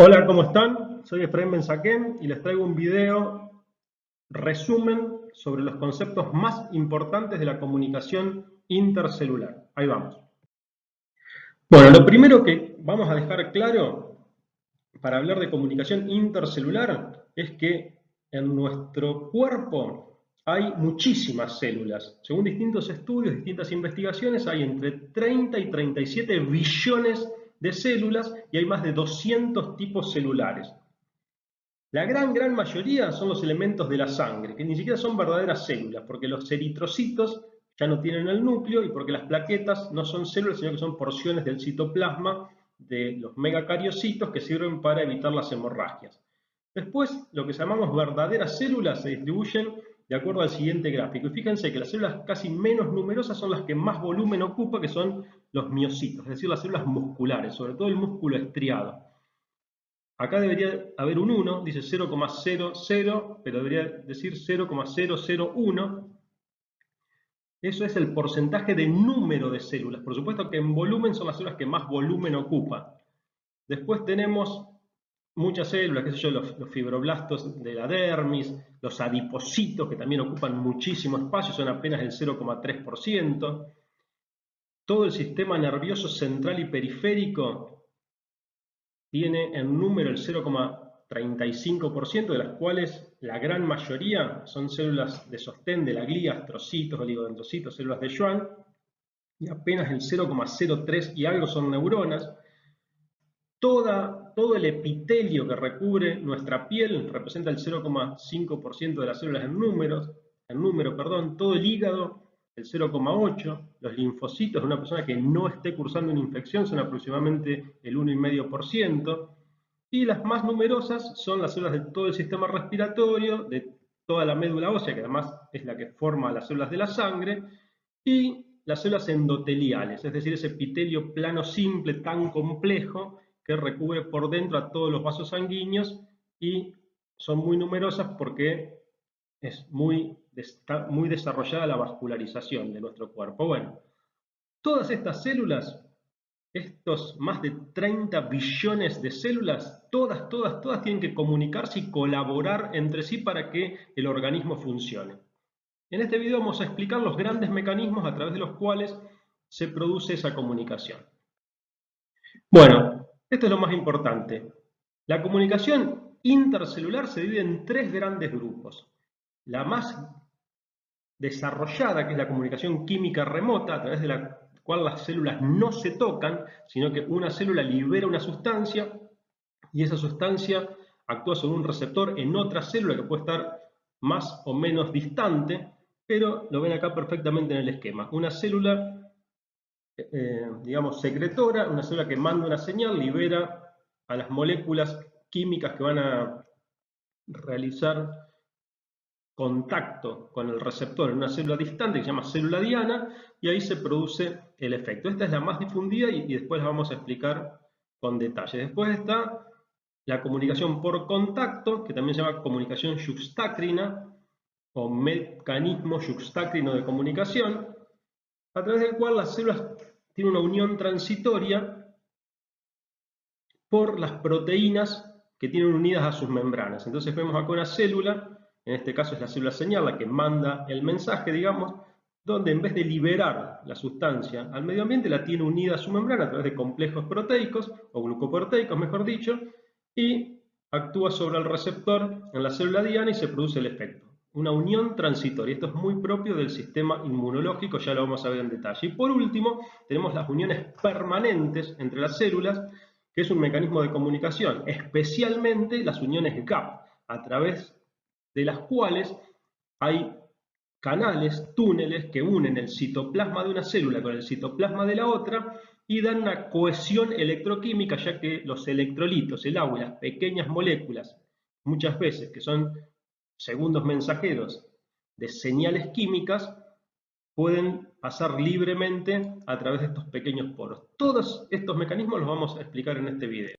Hola, ¿cómo están? Soy Efraín Benzaquén y les traigo un video resumen sobre los conceptos más importantes de la comunicación intercelular. Ahí vamos. Bueno, lo primero que vamos a dejar claro para hablar de comunicación intercelular es que en nuestro cuerpo hay muchísimas células. Según distintos estudios, distintas investigaciones, hay entre 30 y 37 billones de células y hay más de 200 tipos celulares. La gran mayoría son los elementos de la sangre, que ni siquiera son verdaderas células, porque los eritrocitos ya no tienen el núcleo y porque las plaquetas no son células, sino que son porciones del citoplasma de los megacariocitos que sirven para evitar las hemorragias. Después, lo que llamamos verdaderas células se distribuyen de acuerdo al siguiente gráfico. Y fíjense que las células casi menos numerosas son las que más volumen ocupa, que son los miocitos, es decir, las células musculares, sobre todo el músculo estriado. Acá debería haber un 1, dice 0,00, pero debería decir 0,001. Eso es el porcentaje de número de células. Por supuesto que en volumen son las células que más volumen ocupan. Después tenemos muchas células, qué sé yo, los fibroblastos de la dermis, los adipocitos que también ocupan muchísimo espacio, son apenas el 0,3%. Todo el sistema nervioso central y periférico tiene en número el 0,35%, de las cuales la gran mayoría son células de sostén de la glía, astrocitos, oligodendrocitos, células de Schwann, y apenas el 0,03 y algo son neuronas. Todo el epitelio que recubre nuestra piel representa el 0,5% de las células en número, todo el hígado el 0,8%, los linfocitos de una persona que no esté cursando una infección son aproximadamente el 1,5%, y las más numerosas son las células de todo el sistema respiratorio, de toda la médula ósea, que además es la que forma las células de la sangre, y las células endoteliales, es decir, ese epitelio plano simple tan complejo que recubre por dentro a todos los vasos sanguíneos y son muy numerosas porque está muy desarrollada la vascularización de nuestro cuerpo. Bueno, todas estas células, estos más de 30 billones de células, todas tienen que comunicarse y colaborar entre sí para que el organismo funcione. En este video vamos a explicar los grandes mecanismos a través de los cuales se produce esa comunicación. Bueno, esto es lo más importante. La comunicación intercelular se divide en tres grandes grupos. La más desarrollada, que es la comunicación química remota, a través de la cual las células no se tocan, sino que una célula libera una sustancia y esa sustancia actúa sobre un receptor en otra célula que puede estar más o menos distante, pero lo ven acá perfectamente en el esquema. Una célula, digamos, secretora, una célula que manda una señal, libera a las moléculas químicas que van a realizar contacto con el receptor en una célula distante que se llama célula diana y ahí se produce el efecto. Esta es la más difundida y después la vamos a explicar con detalle. Después está la comunicación por contacto, que también se llama comunicación yuxtácrina o mecanismo yuxtácrino de comunicación, a través del cual las células tienen una unión transitoria por las proteínas que tienen unidas a sus membranas. Entonces vemos acá una célula, en este caso es la célula señal, la que manda el mensaje, digamos, donde en vez de liberar la sustancia al medio ambiente, la tiene unida a su membrana a través de complejos proteicos, o glucoproteicos, mejor dicho, y actúa sobre el receptor en la célula diana y se produce el efecto. Una unión transitoria. Esto es muy propio del sistema inmunológico, ya lo vamos a ver en detalle. Y por último, tenemos las uniones permanentes entre las células, que es un mecanismo de comunicación, especialmente las uniones gap, a través de las cuales hay canales, túneles que unen el citoplasma de una célula con el citoplasma de la otra y dan una cohesión electroquímica, ya que los electrolitos, el agua y las pequeñas moléculas, muchas veces que son segundos mensajeros de señales químicas, pueden pasar libremente a través de estos pequeños poros. Todos estos mecanismos los vamos a explicar en este video.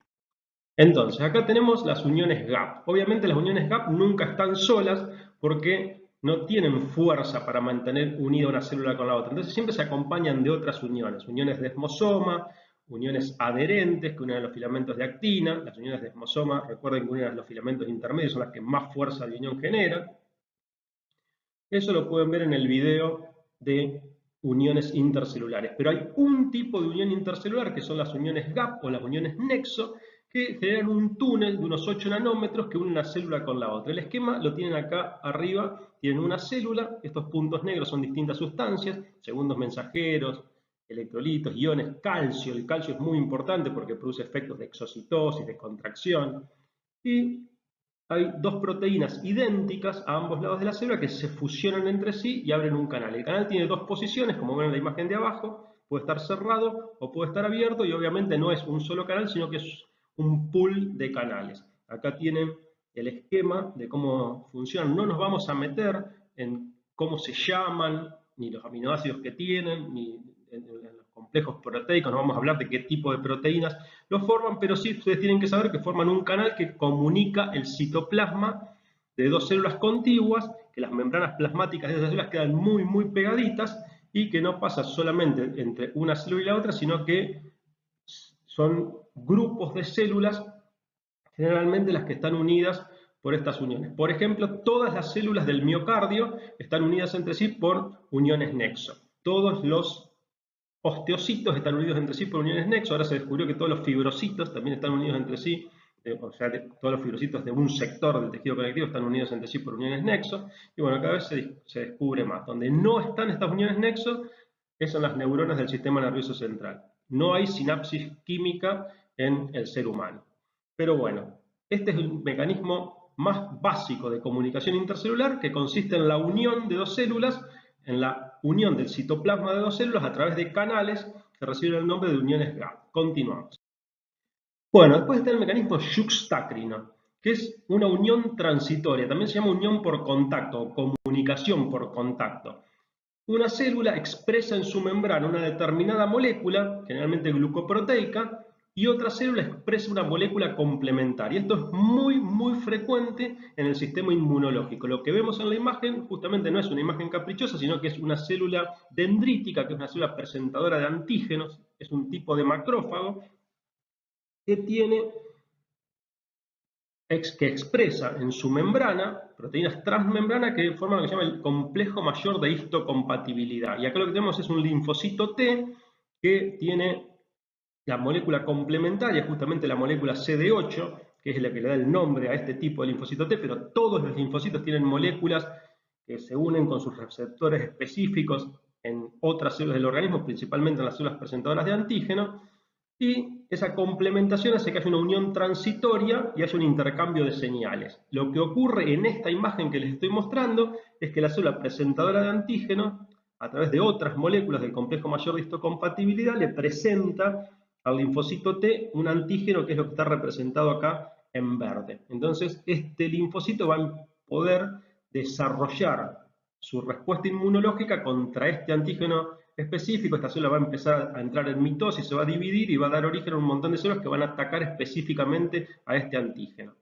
Entonces, acá tenemos las uniones gap. Obviamente las uniones gap nunca están solas porque no tienen fuerza para mantener unida una célula con la otra. Entonces siempre se acompañan de otras uniones. Uniones de desmosoma, uniones adherentes que unen los filamentos de actina. Las uniones de desmosoma, recuerden que unen los filamentos intermedios, son las que más fuerza de unión generan. Eso lo pueden ver en el video de uniones intercelulares. Pero hay un tipo de unión intercelular que son las uniones gap o las uniones nexo, que generan un túnel de unos 8 nanómetros que une una célula con la otra. El esquema lo tienen acá arriba, tienen una célula, estos puntos negros son distintas sustancias, segundos mensajeros, electrolitos, iones, calcio. El calcio es muy importante porque produce efectos de exocitosis, de contracción. Y hay dos proteínas idénticas a ambos lados de la célula que se fusionan entre sí y abren un canal. El canal tiene dos posiciones, como ven en la imagen de abajo, puede estar cerrado o puede estar abierto y obviamente no es un solo canal, sino que es un pool de canales. Acá tienen el esquema de cómo funcionan. No nos vamos a meter en cómo se llaman, ni los aminoácidos que tienen, ni en los complejos proteicos, no vamos a hablar de qué tipo de proteínas lo forman, pero sí ustedes tienen que saber que forman un canal que comunica el citoplasma de dos células contiguas, que las membranas plasmáticas de esas células quedan muy pegaditas y que no pasa solamente entre una célula y la otra, sino que son grupos de células, generalmente las que están unidas por estas uniones. Por ejemplo, todas las células del miocardio están unidas entre sí por uniones nexo. Todos los osteocitos están unidos entre sí por uniones nexo. Ahora se descubrió que todos los fibrocitos también están unidos entre sí, o sea, todos los fibrocitos de un sector del tejido conectivo están unidos entre sí por uniones nexo. Y bueno, cada vez se descubre más. Donde no están estas uniones nexo, son las neuronas del sistema nervioso central. No hay sinapsis química en el ser humano. Pero bueno, este es el mecanismo más básico de comunicación intercelular, que consiste en la unión de dos células, en la unión del citoplasma de dos células a través de canales que reciben el nombre de uniones gap. Continuamos. Bueno, después está el mecanismo yuxtacrino, que es una unión transitoria. También se llama unión por contacto o comunicación por contacto. Una célula expresa en su membrana una determinada molécula, generalmente glucoproteica, y otra célula expresa una molécula complementaria. Esto es muy frecuente en el sistema inmunológico. Lo que vemos en la imagen justamente no es una imagen caprichosa, sino que es una célula dendrítica, que es una célula presentadora de antígenos, es un tipo de macrófago que expresa en su membrana proteínas transmembrana que forman lo que se llama el complejo mayor de histocompatibilidad. Y acá lo que tenemos es un linfocito T que tiene la molécula complementaria, justamente la molécula CD8, que es la que le da el nombre a este tipo de linfocito T, pero todos los linfocitos tienen moléculas que se unen con sus receptores específicos en otras células del organismo, principalmente en las células presentadoras de antígeno, y esa complementación hace que haya una unión transitoria y haya un intercambio de señales. Lo que ocurre en esta imagen que les estoy mostrando es que la célula presentadora de antígeno, a través de otras moléculas del complejo mayor de histocompatibilidad, le presenta al linfocito T un antígeno que es lo que está representado acá en verde. Entonces, este linfocito va a poder desarrollar su respuesta inmunológica contra este antígeno específico. Esta célula va a empezar a entrar en mitosis, se va a dividir y va a dar origen a un montón de células que van a atacar específicamente a este antígeno.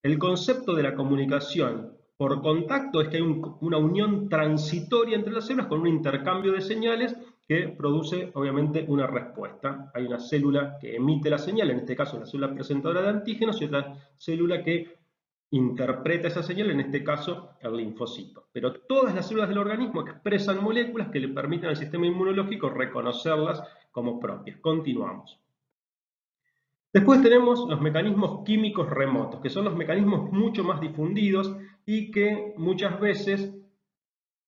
El concepto de la comunicación por contacto es que hay una unión transitoria entre las células con un intercambio de señales que produce obviamente una respuesta. Hay una célula que emite la señal, en este caso la célula presentadora de antígenos, y otra célula que interpreta esa señal, en este caso el linfocito. Pero todas las células del organismo expresan moléculas que le permiten al sistema inmunológico reconocerlas como propias. Continuamos. Después tenemos los mecanismos químicos remotos, que son los mecanismos mucho más difundidos y que muchas veces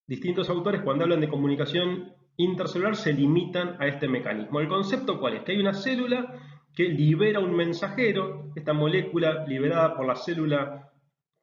distintos autores, cuando hablan de comunicación intercelular, se limitan a este mecanismo. ¿El concepto cuál es? Que hay una célula que libera un mensajero, esta molécula liberada por la célula,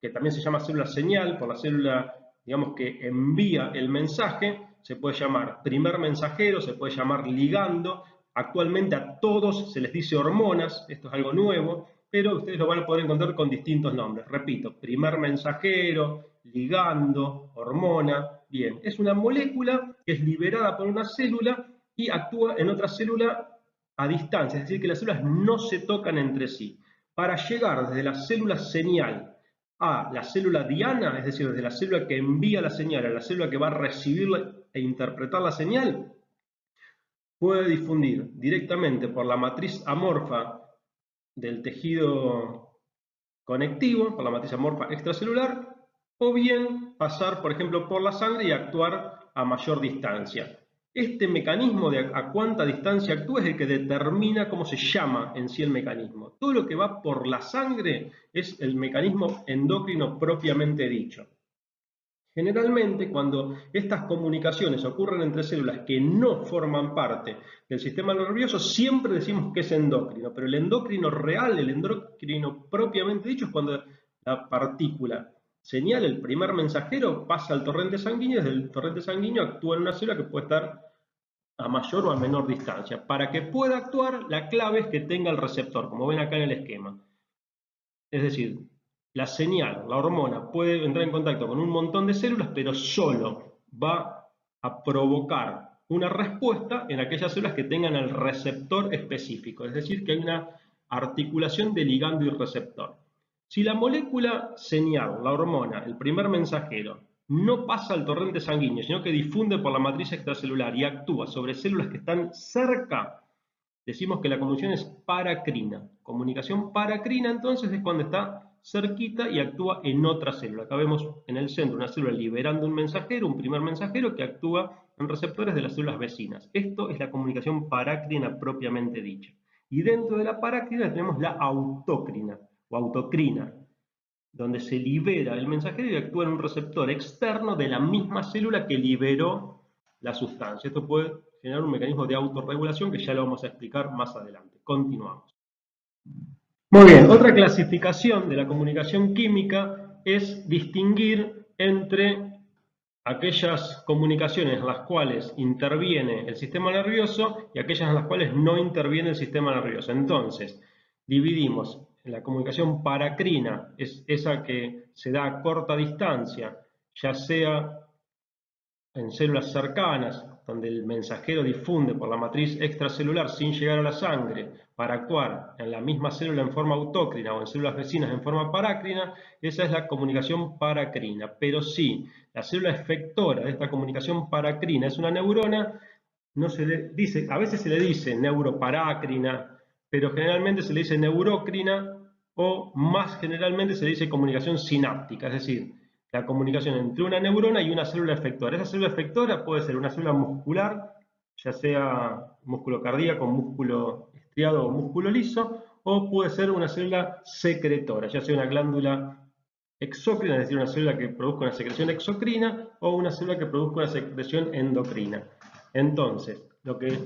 que también se llama célula señal, por la célula, digamos, que envía el mensaje, se puede llamar primer mensajero, se puede llamar ligando. Actualmente a todos se les dice hormonas, esto es algo nuevo, pero ustedes lo van a poder encontrar con distintos nombres. Repito, primer mensajero, ligando, hormona. Bien, es una molécula que es liberada por una célula y actúa en otra célula a distancia, es decir, que las células no se tocan entre sí. Para llegar desde la célula señal a la célula diana, es decir, desde la célula que envía la señal a la célula que va a recibir e interpretar la señal, puede difundir directamente por la matriz amorfa del tejido conectivo, por la matriz amorfa extracelular, o bien pasar, por ejemplo, por la sangre y actuar a mayor distancia. Este mecanismo de a cuánta distancia actúa es el que determina cómo se llama en sí el mecanismo. Todo lo que va por la sangre es el mecanismo endocrino propiamente dicho. Generalmente, cuando estas comunicaciones ocurren entre células que no forman parte del sistema nervioso, siempre decimos que es endocrino, pero el endocrino real, el endocrino propiamente dicho, es cuando la partícula señala el primer mensajero, pasa al torrente sanguíneo, y desde el torrente sanguíneo actúa en una célula que puede estar a mayor o a menor distancia. Para que pueda actuar, la clave es que tenga el receptor, como ven acá en el esquema. Es decir, la señal, la hormona, puede entrar en contacto con un montón de células, pero solo va a provocar una respuesta en aquellas células que tengan el receptor específico. Es decir, que hay una articulación de ligando y receptor. Si la molécula señal, la hormona, el primer mensajero, no pasa al torrente sanguíneo, sino que difunde por la matriz extracelular y actúa sobre células que están cerca, decimos que la comunicación es paracrina. Comunicación paracrina entonces es cuando está cerquita y actúa en otra célula. Acá vemos en el centro una célula liberando un mensajero, un primer mensajero que actúa en receptores de las células vecinas. Esto es la comunicación paracrina propiamente dicha. Y dentro de la paracrina tenemos la autócrina o autocrina, donde se libera el mensajero y actúa en un receptor externo de la misma célula que liberó la sustancia. Esto puede generar un mecanismo de autorregulación que ya lo vamos a explicar más adelante. Continuamos. Muy bien, otra clasificación de la comunicación química es distinguir entre aquellas comunicaciones en las cuales interviene el sistema nervioso y aquellas en las cuales no interviene el sistema nervioso. Entonces, dividimos en la comunicación paracrina, es esa que se da a corta distancia, ya sea en células cercanas, donde el mensajero difunde por la matriz extracelular sin llegar a la sangre para actuar en la misma célula en forma autócrina o en células vecinas en forma parácrina, esa es la comunicación paracrina. Pero si la célula efectora de esta comunicación paracrina es una neurona, no se le dice, a veces se le dice neuroparácrina, pero generalmente se le dice neurócrina o más generalmente se le dice comunicación sináptica, es decir, la comunicación entre una neurona y una célula efectora. Esa célula efectora puede ser una célula muscular, ya sea músculo cardíaco, músculo estriado o músculo liso, o puede ser una célula secretora, ya sea una glándula exócrina, es decir, una célula que produzca una secreción exocrina, o una célula que produzca una secreción endocrina. Entonces, lo que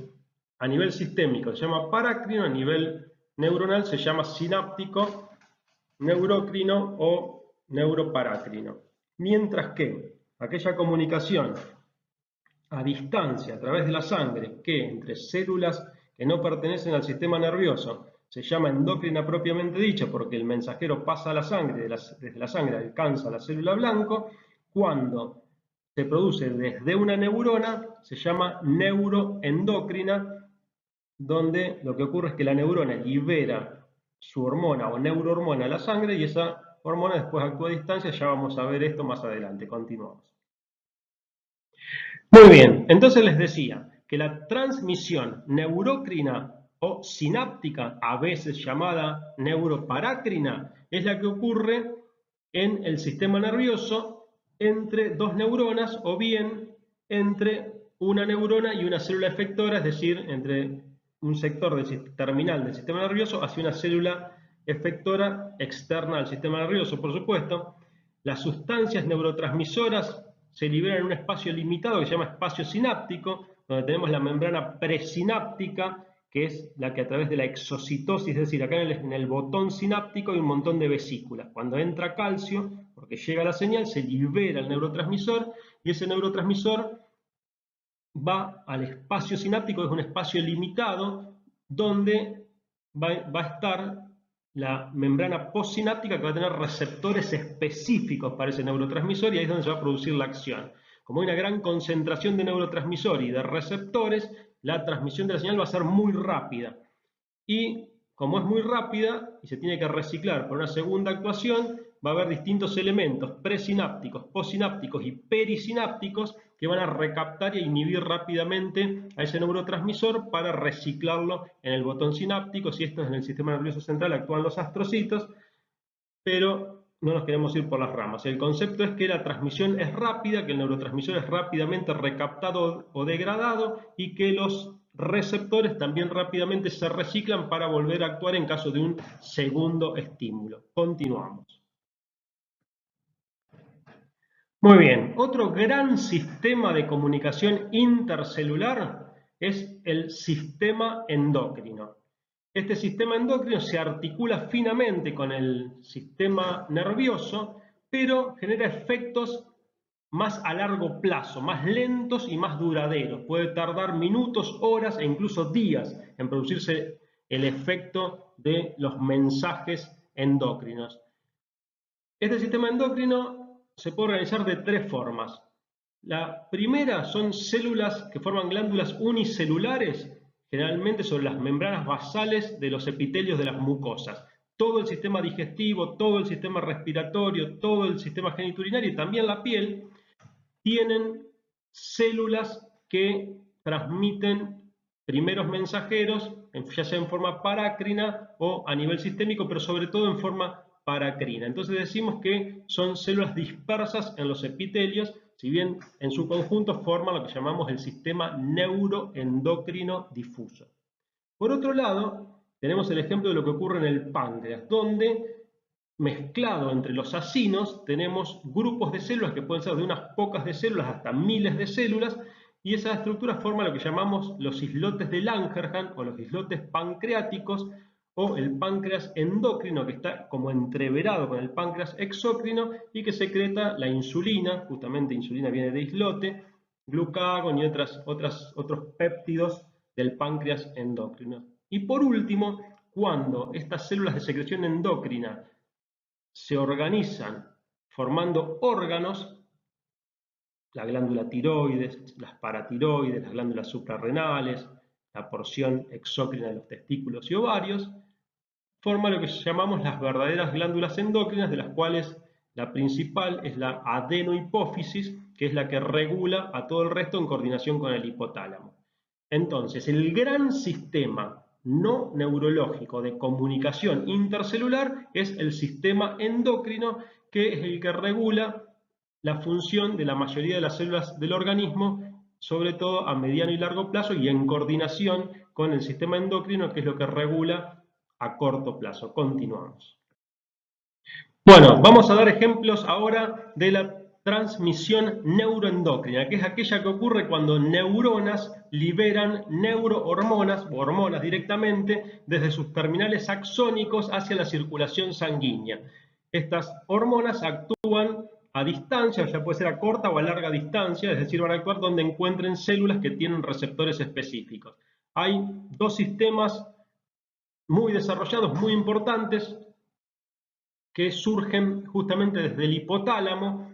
a nivel sistémico se llama paracrino, a nivel neuronal se llama sináptico, neurocrino o neuroparacrino. Mientras que aquella comunicación a distancia, a través de la sangre, que entre células que no pertenecen al sistema nervioso se llama endocrina propiamente dicha porque el mensajero pasa a la sangre, desde la sangre alcanza la célula blanco, cuando se produce desde una neurona se llama neuroendocrina, donde lo que ocurre es que la neurona libera su hormona o neurohormona a la sangre y esa hormona después actúa a distancia, ya vamos a ver esto más adelante, continuamos. Muy bien, entonces les decía que la transmisión neurócrina o sináptica, a veces llamada neuroparácrina, es la que ocurre en el sistema nervioso entre dos neuronas o bien entre una neurona y una célula efectora, es decir, entre un sector terminal del sistema nervioso hacia una célula efectora externa al sistema nervioso, por supuesto. Las sustancias neurotransmisoras se liberan en un espacio limitado que se llama espacio sináptico, donde tenemos la membrana presináptica, que es la que a través de la exocitosis, es decir, acá en el botón sináptico hay un montón de vesículas. Cuando entra calcio, porque llega la señal, se libera el neurotransmisor y ese neurotransmisor va al espacio sináptico, es un espacio limitado, donde va a estar la membrana postsináptica que va a tener receptores específicos para ese neurotransmisor y ahí es donde se va a producir la acción. Como hay una gran concentración de neurotransmisor y de receptores, la transmisión de la señal va a ser muy rápida. Y como es muy rápida y se tiene que reciclar por una segunda actuación, va a haber distintos elementos presinápticos, postsinápticos y perisinápticos que van a recaptar e inhibir rápidamente a ese neurotransmisor para reciclarlo en el botón sináptico. Si esto es en el sistema nervioso central, actúan los astrocitos, pero no nos queremos ir por las ramas. El concepto es que la transmisión es rápida, que el neurotransmisor es rápidamente recaptado o degradado y que los receptores también rápidamente se reciclan para volver a actuar en caso de un segundo estímulo. Continuamos. Muy bien, otro gran sistema de comunicación intercelular es el sistema endocrino. Este sistema endocrino se articula finamente con el sistema nervioso, pero genera efectos más a largo plazo, más lentos y más duraderos. Puede tardar minutos, horas e incluso días en producirse el efecto de los mensajes endocrinos. Este sistema endocrino se puede organizar de tres formas. La primera son células que forman glándulas unicelulares, generalmente sobre las membranas basales de los epitelios de las mucosas. Todo el sistema digestivo, todo el sistema respiratorio, todo el sistema genitourinario y también la piel tienen células que transmiten primeros mensajeros, ya sea en forma parácrina o a nivel sistémico, pero sobre todo en forma paracrina. Entonces decimos que son células dispersas en los epitelios, si bien en su conjunto forman lo que llamamos el sistema neuroendocrino difuso. Por otro lado, tenemos el ejemplo de lo que ocurre en el páncreas, donde mezclado entre los acinos tenemos grupos de células que pueden ser de unas pocas de células hasta miles de células, y esa estructura forma lo que llamamos los islotes de Langerhans o los islotes pancreáticos, o el páncreas endocrino, que está como entreverado con el páncreas exócrino y que secreta la insulina. Justamente insulina viene de islote, glucagón y otros péptidos del páncreas endocrino. Y por último, cuando estas células de secreción endocrina se organizan formando órganos, la glándula tiroides, las paratiroides, las glándulas suprarrenales, la porción exócrina de los testículos y ovarios, forma lo que llamamos las verdaderas glándulas endócrinas, de las cuales la principal es la adenohipófisis, que es la que regula a todo el resto en coordinación con el hipotálamo. Entonces, el gran sistema no neurológico de comunicación intercelular es el sistema endocrino, que es el que regula la función de la mayoría de las células del organismo, sobre todo a mediano y largo plazo y en coordinación con el sistema endocrino, que es lo que regula a corto plazo. Continuamos. Bueno, vamos a dar ejemplos ahora de la transmisión neuroendocrina, que es aquella que ocurre cuando neuronas liberan neurohormonas o hormonas directamente desde sus terminales axónicos hacia la circulación sanguínea. Estas hormonas actúan a distancia, ya puede ser a corta o a larga distancia, es decir, van a actuar donde encuentren células que tienen receptores específicos. Hay dos sistemas muy desarrollados, muy importantes, que surgen justamente desde el hipotálamo,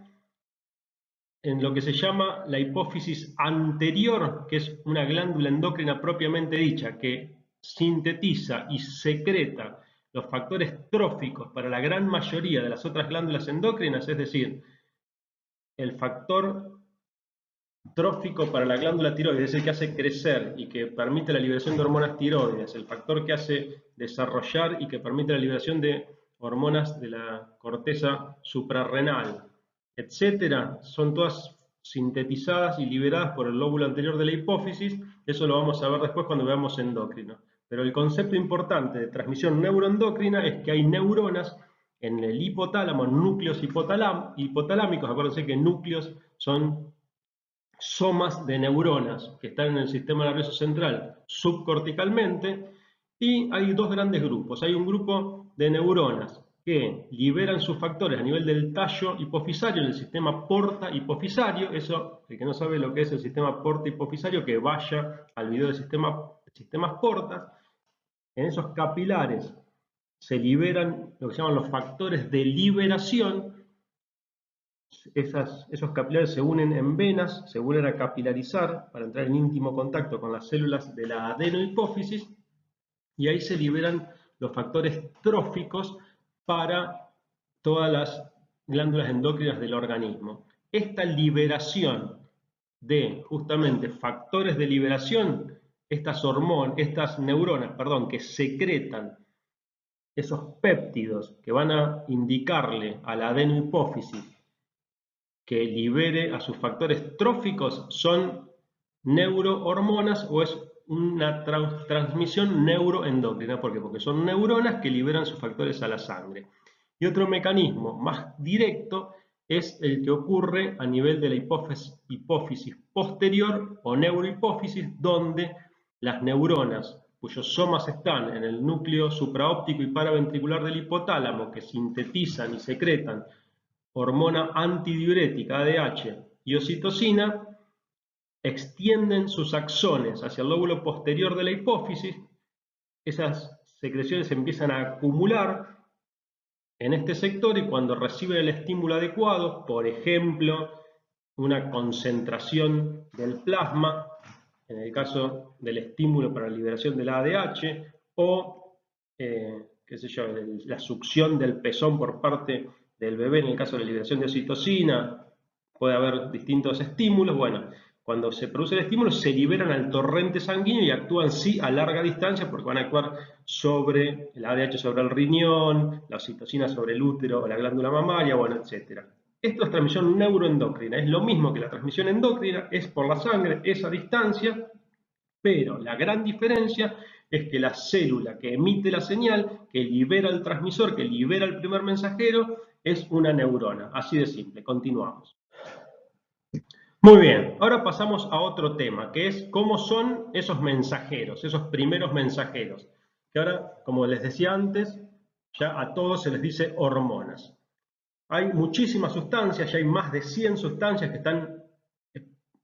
en lo que se llama la hipófisis anterior, que es una glándula endocrina propiamente dicha, que sintetiza y secreta los factores tróficos para la gran mayoría de las otras glándulas endócrinas, es decir, el factor trófico para la glándula tiroides es el que hace crecer y que permite la liberación de hormonas tiroides, el factor que hace desarrollar y que permite la liberación de hormonas de la corteza suprarrenal, etcétera, son todas sintetizadas y liberadas por el lóbulo anterior de la hipófisis. Eso lo vamos a ver después cuando veamos endocrino. Pero el concepto importante de transmisión neuroendocrina es que hay neuronas en el hipotálamo, núcleos hipotalámicos. Acuérdense que núcleos son somas de neuronas que están en el sistema nervioso central subcorticalmente, y hay dos grandes grupos. Hay un grupo de neuronas que liberan sus factores a nivel del tallo hipofisario, en el sistema porta hipofisario. Eso, el que no sabe lo que es el sistema porta hipofisario, que vaya al video de sistemas portas. En esos capilares se liberan lo que se llaman los factores de liberación. Esos capilares se unen en venas, se vuelven a capilarizar para entrar en íntimo contacto con las células de la adenohipófisis, y ahí se liberan los factores tróficos para todas las glándulas endocrinas del organismo. Esta liberación de justamente factores de liberación, estas neuronas, perdón, que secretan esos péptidos que van a indicarle a la adenohipófisis que libere a sus factores tróficos, son neurohormonas o es una transmisión neuroendocrina. ¿Por qué? Porque son neuronas que liberan sus factores a la sangre. Y otro mecanismo más directo es el que ocurre a nivel de la hipófisis posterior o neurohipófisis, donde las neuronas cuyos somas están en el núcleo supraóptico y paraventricular del hipotálamo, que sintetizan y secretan hormona antidiurética ADH y oxitocina, extienden sus axones hacia el lóbulo posterior de la hipófisis. Esas secreciones empiezan a acumular en este sector y cuando reciben el estímulo adecuado, por ejemplo, una concentración del plasma, en el caso del estímulo para la liberación del ADH, o qué sé yo, la succión del pezón por parte del bebé, en el caso de la liberación de oxitocina, puede haber distintos estímulos. Bueno, cuando se produce el estímulo se liberan al torrente sanguíneo y actúan sí a larga distancia porque van a actuar sobre el ADH sobre el riñón, la oxitocina sobre el útero o la glándula mamaria, bueno, etc. Esto es transmisión neuroendocrina, es lo mismo que la transmisión endocrina, es por la sangre, es a distancia, pero la gran diferencia es que la célula que emite la señal, que libera el transmisor, que libera el primer mensajero, es una neurona. Así de simple. Continuamos. Muy bien, ahora pasamos a otro tema, que es cómo son esos mensajeros, esos primeros mensajeros. Que ahora, como les decía antes, ya a todos se les dice hormonas. Hay muchísimas sustancias, ya hay más de 100 sustancias que están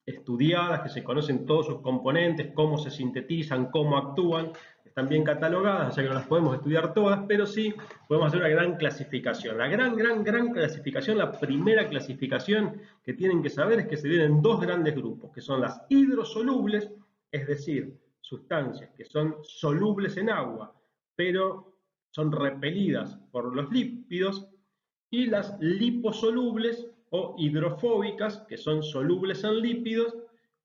estudiadas, que se conocen todos sus componentes, cómo se sintetizan, cómo actúan, están bien catalogadas, o sea que no las podemos estudiar todas, pero sí podemos hacer una gran clasificación. La gran clasificación, la primera clasificación que tienen que saber es que se dividen en dos grandes grupos, que son las hidrosolubles, es decir, sustancias que son solubles en agua, pero son repelidas por los lípidos, y las liposolubles o hidrofóbicas, que son solubles en lípidos,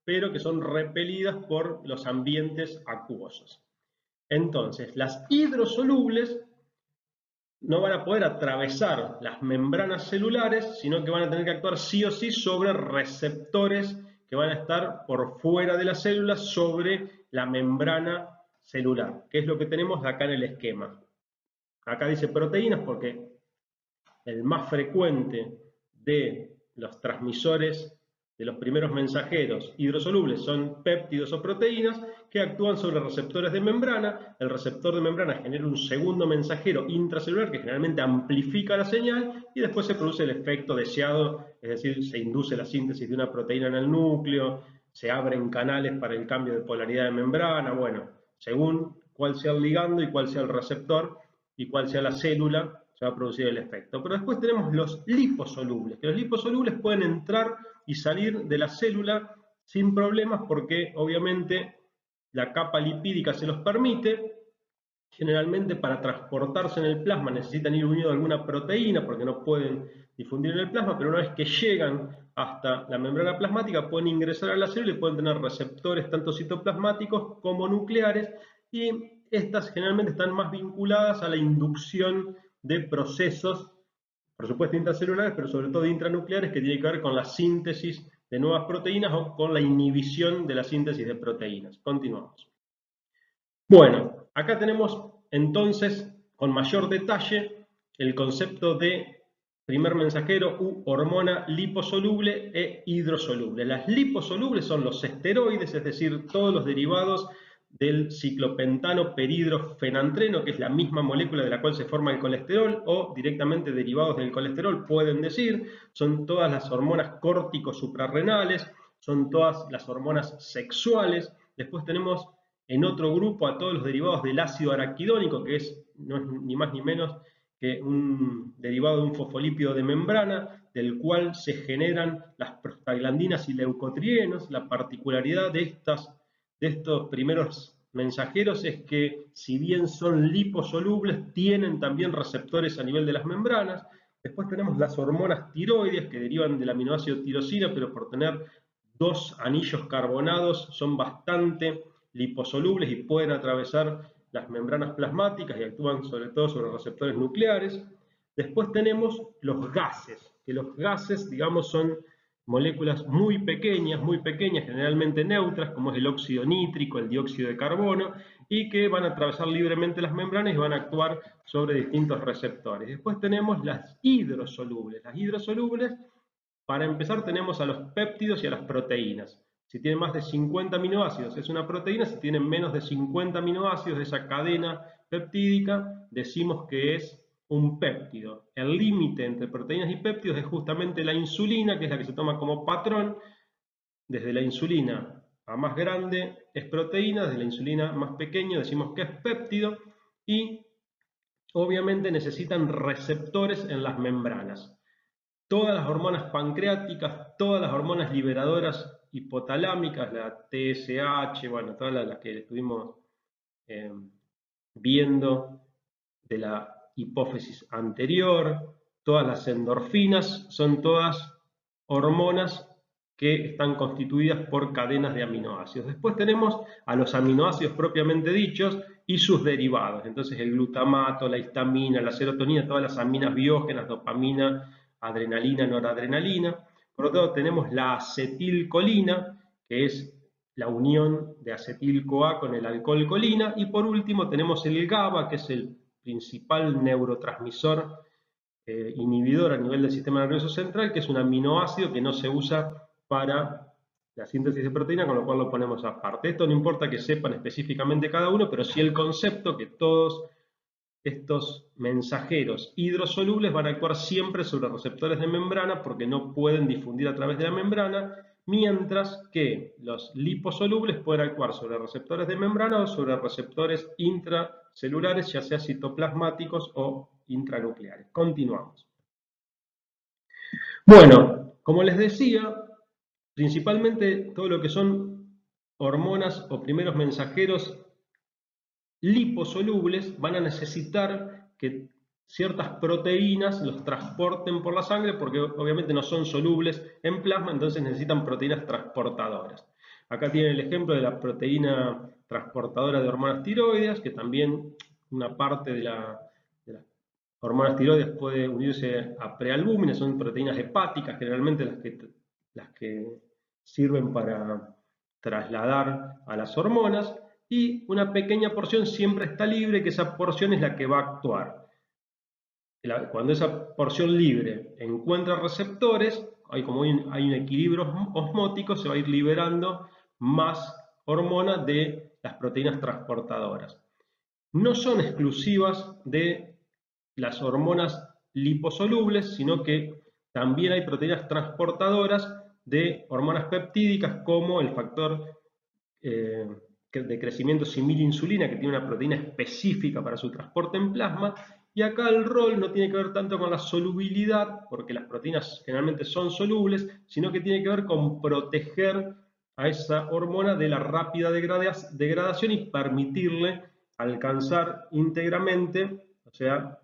pero que son repelidas por los ambientes acuosos. Entonces, las hidrosolubles no van a poder atravesar las membranas celulares, sino que van a tener que actuar sí o sí sobre receptores que van a estar por fuera de la célula, sobre la membrana celular, que es lo que tenemos acá en el esquema. Acá dice proteínas porque el más frecuente de los transmisores de los primeros mensajeros hidrosolubles son péptidos o proteínas que actúan sobre receptores de membrana. El receptor de membrana genera un segundo mensajero intracelular que generalmente amplifica la señal y después se produce el efecto deseado, es decir, se induce la síntesis de una proteína en el núcleo, se abren canales para el cambio de polaridad de membrana, bueno, según cuál sea el ligando y cuál sea el receptor y cuál sea la célula, se va a producir el efecto. Pero después tenemos los liposolubles, que los liposolubles pueden entrar y salir de la célula sin problemas porque obviamente la capa lipídica se los permite. Generalmente para transportarse en el plasma necesitan ir unidos a alguna proteína porque no pueden difundir en el plasma, pero una vez que llegan hasta la membrana plasmática pueden ingresar a la célula y pueden tener receptores tanto citoplasmáticos como nucleares, y estas generalmente están más vinculadas a la inducción de procesos, por supuesto intracelulares, pero sobre todo intranucleares, que tienen que ver con la síntesis de nuevas proteínas o con la inhibición de la síntesis de proteínas. Continuamos. Bueno, acá tenemos entonces con mayor detalle el concepto de primer mensajero u hormona liposoluble e hidrosoluble. Las liposolubles son los esteroides, es decir, todos los derivados del ciclopentano perhidrofenantreno, que es la misma molécula de la cual se forma el colesterol, o directamente derivados del colesterol, pueden decir. Son todas las hormonas córtico-suprarrenales, son todas las hormonas sexuales. Después tenemos en otro grupo a todos los derivados del ácido araquidónico, que no es ni más ni menos que un derivado de un fosfolípido de membrana, del cual se generan las prostaglandinas y leucotrienos. La particularidad de estos primeros mensajeros es que, si bien son liposolubles, tienen también receptores a nivel de las membranas. Después tenemos las hormonas tiroides que derivan del aminoácido tirosina, pero por tener dos anillos carbonados son bastante liposolubles y pueden atravesar las membranas plasmáticas y actúan sobre todo sobre receptores nucleares. Después tenemos los gases, que los gases, digamos, son moléculas muy pequeñas, generalmente neutras, como es el óxido nítrico, el dióxido de carbono, y que van a atravesar libremente las membranas y van a actuar sobre distintos receptores. Después tenemos las hidrosolubles. Las hidrosolubles, para empezar, tenemos a los péptidos y a las proteínas. Si tienen más de 50 aminoácidos es una proteína, si tienen menos de 50 aminoácidos de esa cadena peptídica, decimos que es un péptido. El límite entre proteínas y péptidos es justamente la insulina, que es la que se toma como patrón. Desde la insulina a más grande es proteína, desde la insulina más pequeño decimos que es péptido, y obviamente necesitan receptores en las membranas. Todas las hormonas pancreáticas, todas las hormonas liberadoras hipotalámicas, la TSH, bueno, todas las que estuvimos viendo de la hipófisis anterior, todas las endorfinas, son todas hormonas que están constituidas por cadenas de aminoácidos. Después tenemos a los aminoácidos propiamente dichos y sus derivados. Entonces el glutamato, la histamina, la serotonina, todas las aminas biógenas, dopamina, adrenalina, noradrenalina. Por otro lado tenemos la acetilcolina, que es la unión de acetil-CoA con el alcohol-colina. Y por último tenemos el GABA, que es el principal neurotransmisor inhibidor a nivel del sistema nervioso central, que es un aminoácido que no se usa para la síntesis de proteína, con lo cual lo ponemos aparte. Esto no importa que sepan específicamente cada uno, pero sí el concepto que todos estos mensajeros hidrosolubles van a actuar siempre sobre receptores de membrana porque no pueden difundir a través de la membrana, mientras que los liposolubles pueden actuar sobre receptores de membrana o sobre receptores intracelulares, ya sea citoplasmáticos o intranucleares. Continuamos. Bueno, como les decía, principalmente todo lo que son hormonas o primeros mensajeros liposolubles van a necesitar que ciertas proteínas los transporten por la sangre porque obviamente no son solubles en plasma, entonces necesitan proteínas transportadoras. Acá tienen el ejemplo de la proteína transportadora de hormonas tiroides, que también una parte de las hormonas tiroides puede unirse a prealbúmina, son proteínas hepáticas generalmente las que sirven para trasladar a las hormonas, y una pequeña porción siempre está libre, que esa porción es la que va a actuar. Cuando esa porción libre encuentra receptores, hay un equilibrio osmótico, se va a ir liberando más hormona de las proteínas transportadoras. No son exclusivas de las hormonas liposolubles, sino que también hay proteínas transportadoras de hormonas peptídicas como el factor de crecimiento similinsulina, que tiene una proteína específica para su transporte en plasma. Y acá el rol no tiene que ver tanto con la solubilidad, porque las proteínas generalmente son solubles, sino que tiene que ver con proteger a esa hormona de la rápida degradación y permitirle alcanzar íntegramente, o sea,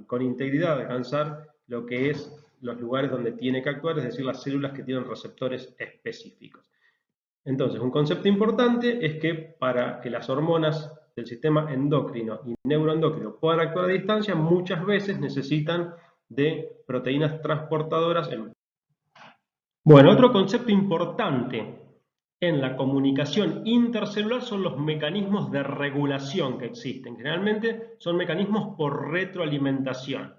con integridad, alcanzar lo que es los lugares donde tiene que actuar, es decir, las células que tienen receptores específicos. Entonces, un concepto importante es que para que las hormonas del sistema endocrino y neuroendocrino puedan actuar a distancia, muchas veces necesitan de proteínas transportadoras. Bueno, otro concepto importante en la comunicación intercelular son los mecanismos de regulación que existen. Generalmente son mecanismos por retroalimentación.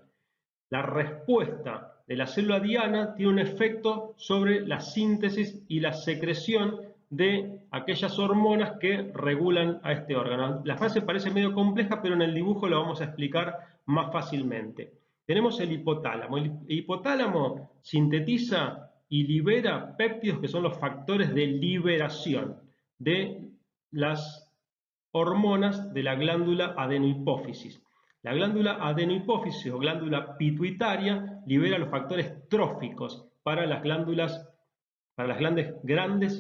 La respuesta de la célula diana tiene un efecto sobre la síntesis y la secreción de aquellas hormonas que regulan a este órgano. La frase parece medio compleja, pero en el dibujo lo vamos a explicar más fácilmente. Tenemos el hipotálamo. El hipotálamo sintetiza y libera péptidos que son los factores de liberación de las hormonas de la glándula adenohipófisis. La glándula adenohipófisis o glándula pituitaria libera los factores tróficos para las grandes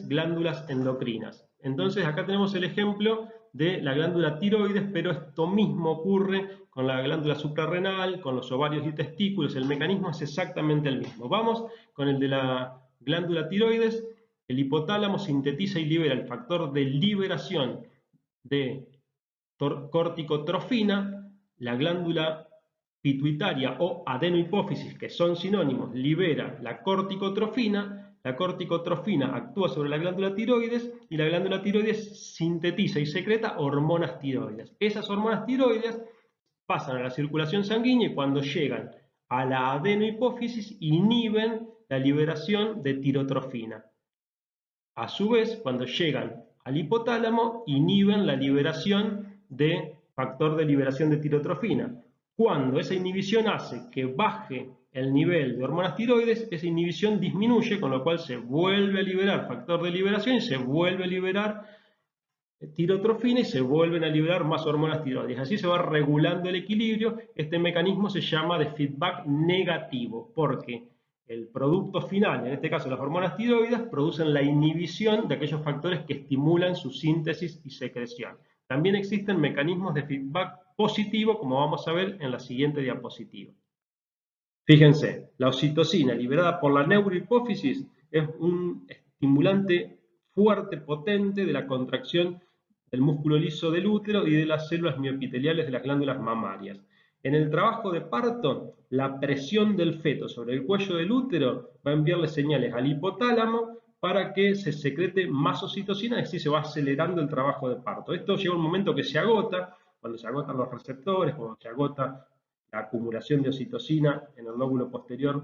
glándulas endocrinas. Entonces acá tenemos el ejemplo de la glándula tiroides, pero esto mismo ocurre con la glándula suprarrenal, con los ovarios y testículos, el mecanismo es exactamente el mismo. Vamos con el de la glándula tiroides. El hipotálamo sintetiza y libera el factor de liberación de corticotrofina, la glándula pituitaria o adenohipófisis, que son sinónimos, libera la corticotrofina actúa sobre la glándula tiroides y la glándula tiroides sintetiza y secreta hormonas tiroides. Esas hormonas tiroides pasan a la circulación sanguínea y cuando llegan a la adenohipófisis inhiben la liberación de tirotrofina. A su vez, cuando llegan al hipotálamo, inhiben la liberación de factor de liberación de tirotrofina. Cuando esa inhibición hace que baje el nivel de hormonas tiroides, esa inhibición disminuye, con lo cual se vuelve a liberar factor de liberación y se vuelve a liberar tirotrofina y se vuelven a liberar más hormonas tiroides. Así se va regulando el equilibrio. Este mecanismo se llama de feedback negativo, porque el producto final, en este caso las hormonas tiroides, producen la inhibición de aquellos factores que estimulan su síntesis y secreción. También existen mecanismos de feedback positivo, como vamos a ver en la siguiente diapositiva. Fíjense, la oxitocina liberada por la neurohipófisis es un estimulante fuerte, potente de la contracción del músculo liso del útero y de las células miopiteliales de las glándulas mamarias. En el trabajo de parto, la presión del feto sobre el cuello del útero va a enviarle señales al hipotálamo para que se secrete más oxitocina y así se va acelerando el trabajo de parto. Esto llega un momento que se agota, cuando se agotan los receptores, cuando se agota la acumulación de oxitocina en el lóbulo posterior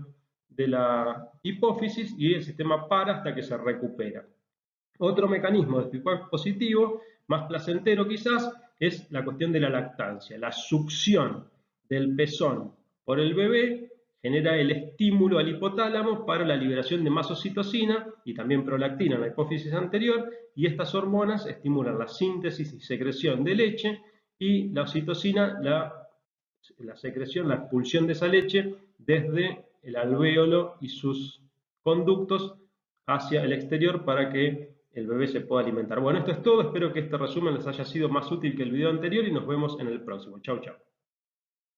de la hipófisis y el sistema para hasta que se recupera. Otro mecanismo de feedback positivo, más placentero quizás, es la cuestión de la lactancia. La succión del pezón por el bebé genera el estímulo al hipotálamo para la liberación de más oxitocina y también prolactina en la hipófisis anterior, y estas hormonas estimulan la síntesis y secreción de leche y la oxitocina, la secreción, la expulsión de esa leche desde el alvéolo y sus conductos hacia el exterior para que el bebé se pueda alimentar. Bueno, esto es todo. Espero que este resumen les haya sido más útil que el video anterior y nos vemos en el próximo. Chau, chau.